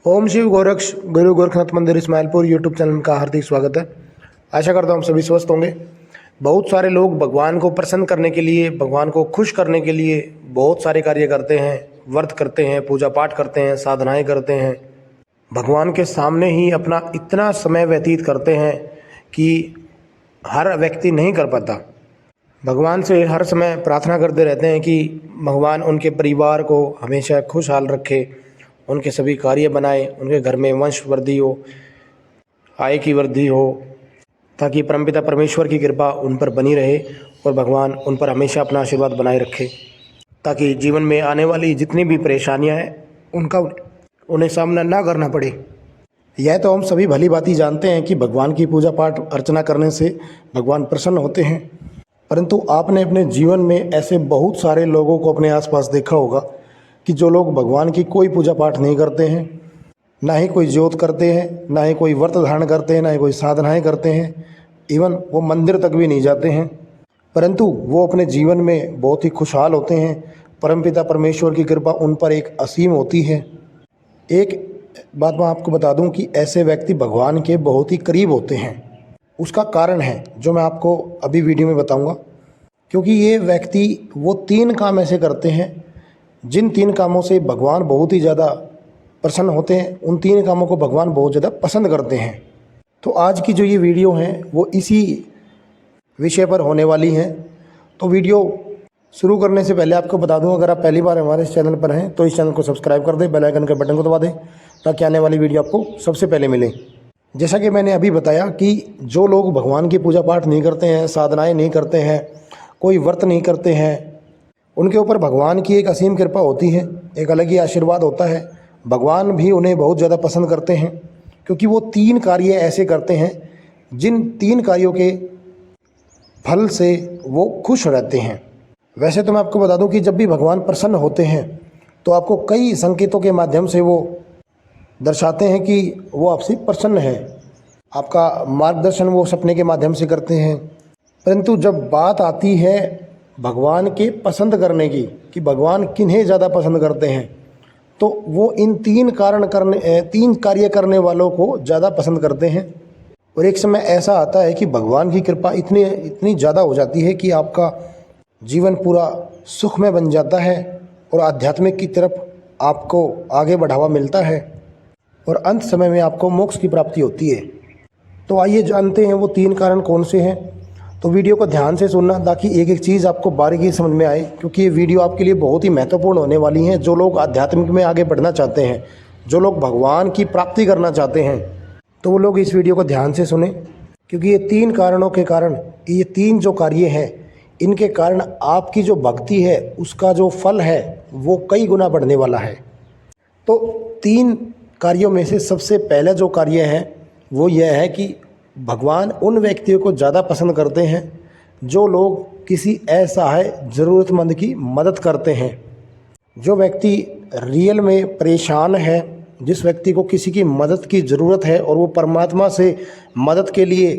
ओम शिव गोरक्ष गुरु गोरखनाथ मंदिर Ismailpur YouTube channel का हार्दिक स्वागत है। आशा करता हूँ सभी स्वस्थ होंगे। बहुत सारे लोग भगवान को प्रसन्न करने के लिए, भगवान को खुश करने के लिए बहुत सारे कार्य करते हैं, व्रत करते हैं, पूजा पाठ करते हैं, साधनाएं करते हैं, भगवान के सामने ही अपना इतना समय व्यतीत करते हैं कि हर व्यक्ति नहीं कर पाता। भगवान से हर समय प्रार्थना करते रहते हैं कि भगवान उनके परिवार को हमेशा खुशहाल रखे, उनके सभी कार्य बनाए, उनके घर में वंश वृद्धि हो, आय की वृद्धि हो, ताकि परमपिता परमेश्वर की कृपा उन पर बनी रहे और भगवान उन पर हमेशा अपना आशीर्वाद बनाए रखे, ताकि जीवन में आने वाली जितनी भी परेशानियां हैं उनका उन्हें सामना ना करना पड़े। यह तो हम सभी भली भांति जानते हैं कि भगवान की पूजा पाठ अर्चना करने से भगवान प्रसन्न होते हैं, परंतु आपने अपने जीवन में ऐसे बहुत सारे लोगों को अपने आसपास देखा होगा कि जो लोग भगवान की कोई पूजा पाठ नहीं करते हैं, ना ही कोई ज्योत करते हैं, ना ही कोई व्रत धारण करते हैं, ना ही कोई साधनाएं करते हैं, इवन वो मंदिर तक भी नहीं जाते हैं, परंतु वो अपने जीवन में बहुत ही खुशहाल होते हैं। परमपिता परमेश्वर की कृपा उन पर एक असीम होती है। एक बात मैं आपको बता दूं कि ऐसे व्यक्ति भगवान के बहुत ही करीब होते हैं। उसका कारण है जो मैं आपको अभी वीडियो में बताऊंगा, क्योंकि ये व्यक्ति वो 3 काम ऐसे करते हैं जिन 3 कामों से भगवान बहुत ही ज़्यादा प्रसन्न होते हैं। उन 3 कामों को भगवान बहुत ज़्यादा पसंद करते हैं। तो आज की जो ये वीडियो है वो इसी विषय पर होने वाली है। तो वीडियो शुरू करने से पहले आपको बता दूं, अगर आप पहली बार हमारे इस चैनल पर हैं तो इस चैनल को सब्सक्राइब कर दें, बेल आइकन के बटन को दबा दें ताकि आने वाली वीडियो आपको सबसे पहले मिले। जैसा कि मैंने अभी बताया कि जो लोग भगवान की पूजा पाठ नहीं करते हैं, साधनाएँ नहीं करते हैं, कोई व्रत नहीं करते हैं, उनके ऊपर भगवान की एक असीम कृपा होती है, एक अलग ही आशीर्वाद होता है। भगवान भी उन्हें बहुत ज़्यादा पसंद करते हैं, क्योंकि वो 3 कार्य ऐसे करते हैं जिन 3 कार्यों के फल से वो खुश रहते हैं। वैसे तो मैं आपको बता दूं कि जब भी भगवान प्रसन्न होते हैं तो आपको कई संकेतों के माध्यम से वो दर्शाते हैं कि वो आपसे प्रसन्न है। आपका मार्गदर्शन वो सपने के माध्यम से करते हैं। परंतु जब बात आती है भगवान के पसंद करने की कि भगवान किन्हें ज़्यादा पसंद करते हैं, तो वो इन 3 कार्य करने वालों को ज़्यादा पसंद करते हैं। और एक समय ऐसा आता है कि भगवान की कृपा इतनी ज़्यादा हो जाती है कि आपका जीवन पूरा सुखमय बन जाता है और आध्यात्मिक की तरफ आपको आगे बढ़ावा मिलता है और अंत समय में आपको मोक्ष की प्राप्ति होती है। तो आइए जानते हैं वो 3 कारण कौन से हैं। तो वीडियो को ध्यान से सुनना ताकि एक एक चीज़ आपको बारीकी समझ में आए, क्योंकि ये वीडियो आपके लिए बहुत ही महत्वपूर्ण होने वाली है। जो लोग आध्यात्मिक में आगे बढ़ना चाहते हैं, जो लोग भगवान की प्राप्ति करना चाहते हैं, तो वो लोग इस वीडियो को ध्यान से सुने, क्योंकि ये 3 कारणों के कारण, ये 3 जो कार्य हैं, इनके कारण आपकी जो भक्ति है उसका जो फल है वो कई गुना बढ़ने वाला है। तो 3 कार्यों में से सबसे पहला जो कार्य है वो यह है कि भगवान उन व्यक्तियों को ज़्यादा पसंद करते हैं जो लोग किसी असहाय ज़रूरतमंद की मदद करते हैं। जो व्यक्ति रियल में परेशान है, जिस व्यक्ति को किसी की मदद की ज़रूरत है और वो परमात्मा से मदद के लिए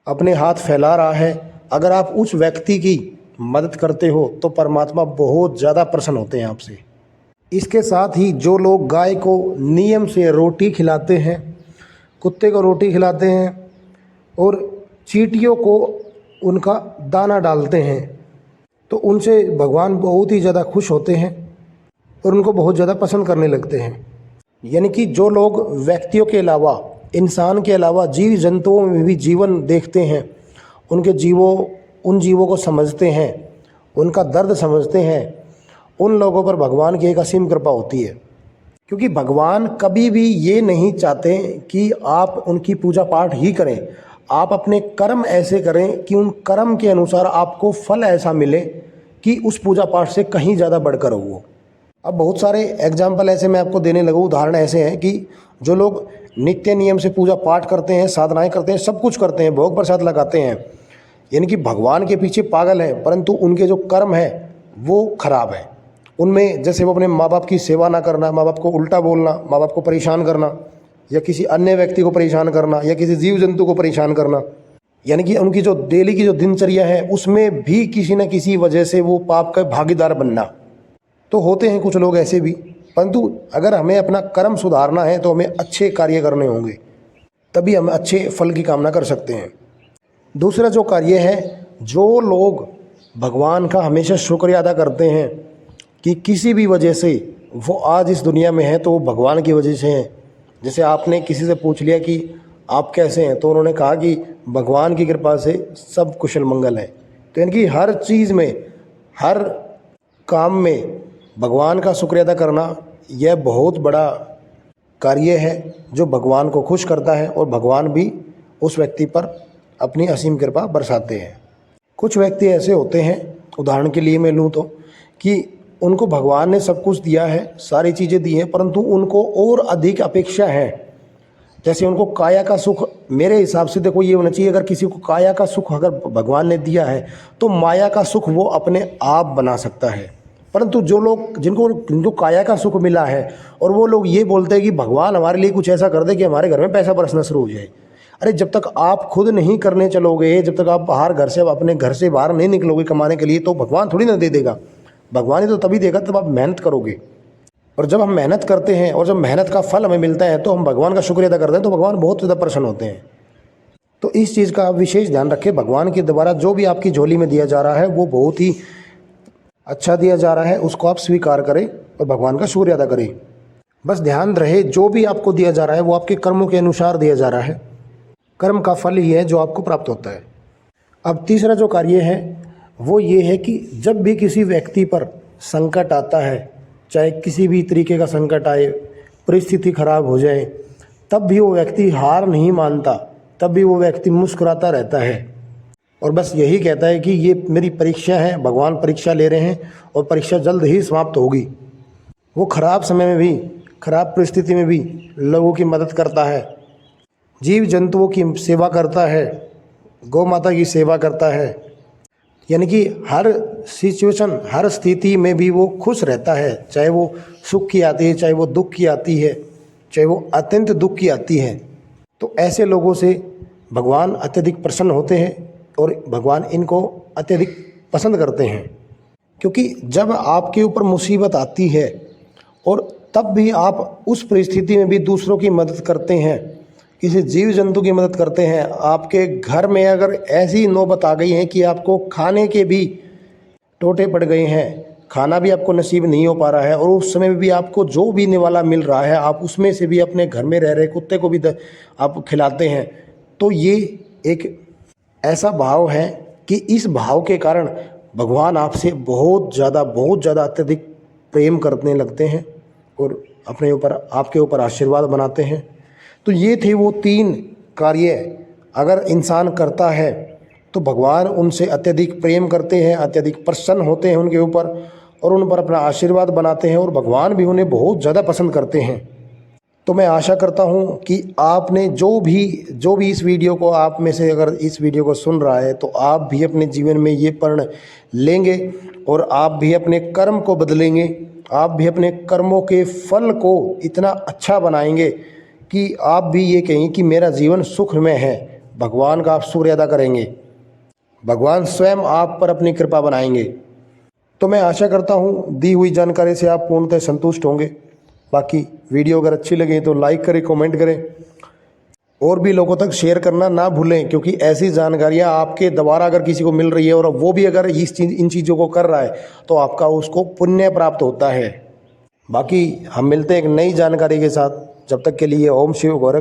अपने हाथ फैला रहा है, अगर आप उस व्यक्ति की मदद करते हो तो परमात्मा बहुत ज़्यादा प्रसन्न होते हैं आपसे। इसके साथ ही जो लोग गाय को नियम से रोटी खिलाते हैं, कुत्ते को रोटी खिलाते हैं और चींटियों को उनका दाना डालते हैं, तो उनसे भगवान बहुत ही ज़्यादा खुश होते हैं और उनको बहुत ज़्यादा पसंद करने लगते हैं। यानी कि जो लोग व्यक्तियों के अलावा, इंसान के अलावा जीव जंतुओं में भी जीवन देखते हैं, उन जीवों को समझते हैं, उनका दर्द समझते हैं, उन लोगों पर भगवान की एक असीम कृपा होती है। क्योंकि भगवान कभी भी ये नहीं चाहते कि आप उनकी पूजा पाठ ही करें। आप अपने कर्म ऐसे करें कि उन कर्म के अनुसार आपको फल ऐसा मिले कि उस पूजा पाठ से कहीं ज़्यादा बढ़कर हो वो। अब बहुत सारे एग्जाम्पल ऐसे मैं आपको देने लगूँ, उदाहरण ऐसे हैं कि जो लोग नित्य नियम से पूजा पाठ करते हैं, साधनाएं करते हैं, सब कुछ करते हैं, भोग प्रसाद लगाते हैं, यानी कि भगवान के पीछे पागल हैं, परंतु उनके जो कर्म है वो खराब है। उनमें जैसे वो अपने माँ बाप की सेवा ना करना, माँ बाप को उल्टा बोलना, माँ बाप को परेशान करना, या किसी अन्य व्यक्ति को परेशान करना, या किसी जीव जंतु को परेशान करना, यानी कि उनकी जो डेली की जो दिनचर्या है उसमें भी किसी न किसी वजह से वो पाप का भागीदार बनना। तो होते हैं कुछ लोग ऐसे भी परंतु अगर हमें अपना कर्म सुधारना है तो हमें अच्छे कार्य करने होंगे, तभी हम अच्छे फल की कामना कर सकते हैं। दूसरा जो कार्य है, जो लोग भगवान का हमेशा शुक्रिया अदा करते हैं कि किसी भी वजह से वो आज इस दुनिया में है तो वो भगवान की वजह से हैं। जैसे आपने किसी से पूछ लिया कि आप कैसे हैं, तो उन्होंने कहा कि भगवान की कृपा से सब कुशल मंगल है। तो यानी कि हर चीज़ में, हर काम में भगवान का शुक्रिया अदा करना यह बहुत बड़ा कार्य है जो भगवान को खुश करता है, और भगवान भी उस व्यक्ति पर अपनी असीम कृपा बरसाते हैं। कुछ व्यक्ति ऐसे होते हैं, उदाहरण के लिए मैं लूँ तो, कि उनको भगवान ने सब कुछ दिया है, सारी चीज़ें दी हैं, परंतु उनको और अधिक अपेक्षा है। जैसे उनको काया का सुख, मेरे हिसाब से देखो ये होना चाहिए, अगर किसी को काया का सुख अगर भगवान ने दिया है तो माया का सुख वो अपने आप बना सकता है। परंतु जो लोग जिनको काया का सुख मिला है और वो लोग ये बोलते हैं कि भगवान हमारे लिए कुछ ऐसा कर दे कि हमारे घर में पैसा बरसना शुरू हो जाए। अरे जब तक आप खुद नहीं करने चलोगे, जब तक आप बाहर अपने घर से बाहर नहीं निकलोगे कमाने के लिए, तो भगवान थोड़ी ना दे देगा। भगवान ही तो तभी देगा जब आप मेहनत करोगे। और जब हम मेहनत करते हैं और जब मेहनत का फल हमें मिलता है तो हम भगवान का शुक्रिया अदा करते हैं, तो भगवान बहुत ज़्यादा प्रसन्न होते हैं। तो इस चीज़ का आप विशेष ध्यान रखें। भगवान के द्वारा जो भी आपकी झोली में दिया जा रहा है वो बहुत ही अच्छा दिया जा रहा है, उसको आप स्वीकार करें और भगवान का शुक्रिया अदा करें। बस ध्यान रहे, जो भी आपको दिया जा रहा है वो आपके कर्मों के अनुसार दिया जा रहा है। कर्म का फल ही है जो आपको प्राप्त होता है। अब तीसरा जो कार्य है वो ये है कि जब भी किसी व्यक्ति पर संकट आता है, चाहे किसी भी तरीके का संकट आए, परिस्थिति खराब हो जाए, तब भी वो व्यक्ति हार नहीं मानता, तब भी वो व्यक्ति मुस्कुराता रहता है और बस यही कहता है कि ये मेरी परीक्षा है, भगवान परीक्षा ले रहे हैं और परीक्षा जल्द ही समाप्त होगी। वो खराब समय में भी, खराब परिस्थिति में भी लोगों की मदद करता है, जीव जंतुओं की सेवा करता है, गौ माता की सेवा करता है। यानी कि हर सिचुएशन, हर स्थिति में भी वो खुश रहता है, चाहे वो सुख की आती है, चाहे वो दुख की आती है, चाहे वो अत्यंत दुख की आती है। तो ऐसे लोगों से भगवान अत्यधिक प्रसन्न होते हैं और भगवान इनको अत्यधिक पसंद करते हैं। क्योंकि जब आपके ऊपर मुसीबत आती है और तब भी आप उस परिस्थिति में भी दूसरों की मदद करते हैं, किसी जीव जंतु की मदद करते हैं, आपके घर में अगर ऐसी नौबत आ गई है कि आपको खाने के भी टोटे पड़ गए हैं, खाना भी आपको नसीब नहीं हो पा रहा है और उस समय भी आपको जो भी निवाला मिल रहा है आप उसमें से भी अपने घर में रह रहे कुत्ते को भी आप खिलाते हैं, तो ये एक ऐसा भाव है कि इस भाव के कारण भगवान आपसे बहुत ज़्यादा अत्यधिक प्रेम करने लगते हैं और अपने ऊपर, आपके ऊपर आशीर्वाद बनाते हैं। तो ये थे वो 3 कार्य, अगर इंसान करता है तो भगवान उनसे अत्यधिक प्रेम करते हैं, अत्यधिक प्रसन्न होते हैं उनके ऊपर और उन पर अपना आशीर्वाद बनाते हैं और भगवान भी उन्हें बहुत ज़्यादा पसंद करते हैं। तो मैं आशा करता हूँ कि आपने जो भी इस वीडियो को, आप में से अगर इस वीडियो को सुन रहा है तो आप भी अपने जीवन में ये प्रण लेंगे और आप भी अपने कर्म को बदलेंगे, आप भी अपने कर्मों के फल को इतना अच्छा बनाएंगे कि आप भी ये कहें कि मेरा जीवन सुख में है। भगवान का आप शुक्रिया अदा करेंगे, भगवान स्वयं आप पर अपनी कृपा बनाएंगे। तो मैं आशा करता हूँ दी हुई जानकारी से आप पूर्णतः संतुष्ट होंगे। बाकी वीडियो अगर अच्छी लगे तो लाइक करें, कमेंट करें और भी लोगों तक शेयर करना ना भूलें, क्योंकि ऐसी जानकारियाँ आपके द्वारा अगर किसी को मिल रही है और वो भी अगर इन चीज़ों को कर रहा है तो आपका उसको पुण्य प्राप्त होता है। बाकी हम मिलते हैं एक नई जानकारी के साथ, जब तक के लिए ओम शिव गौरव।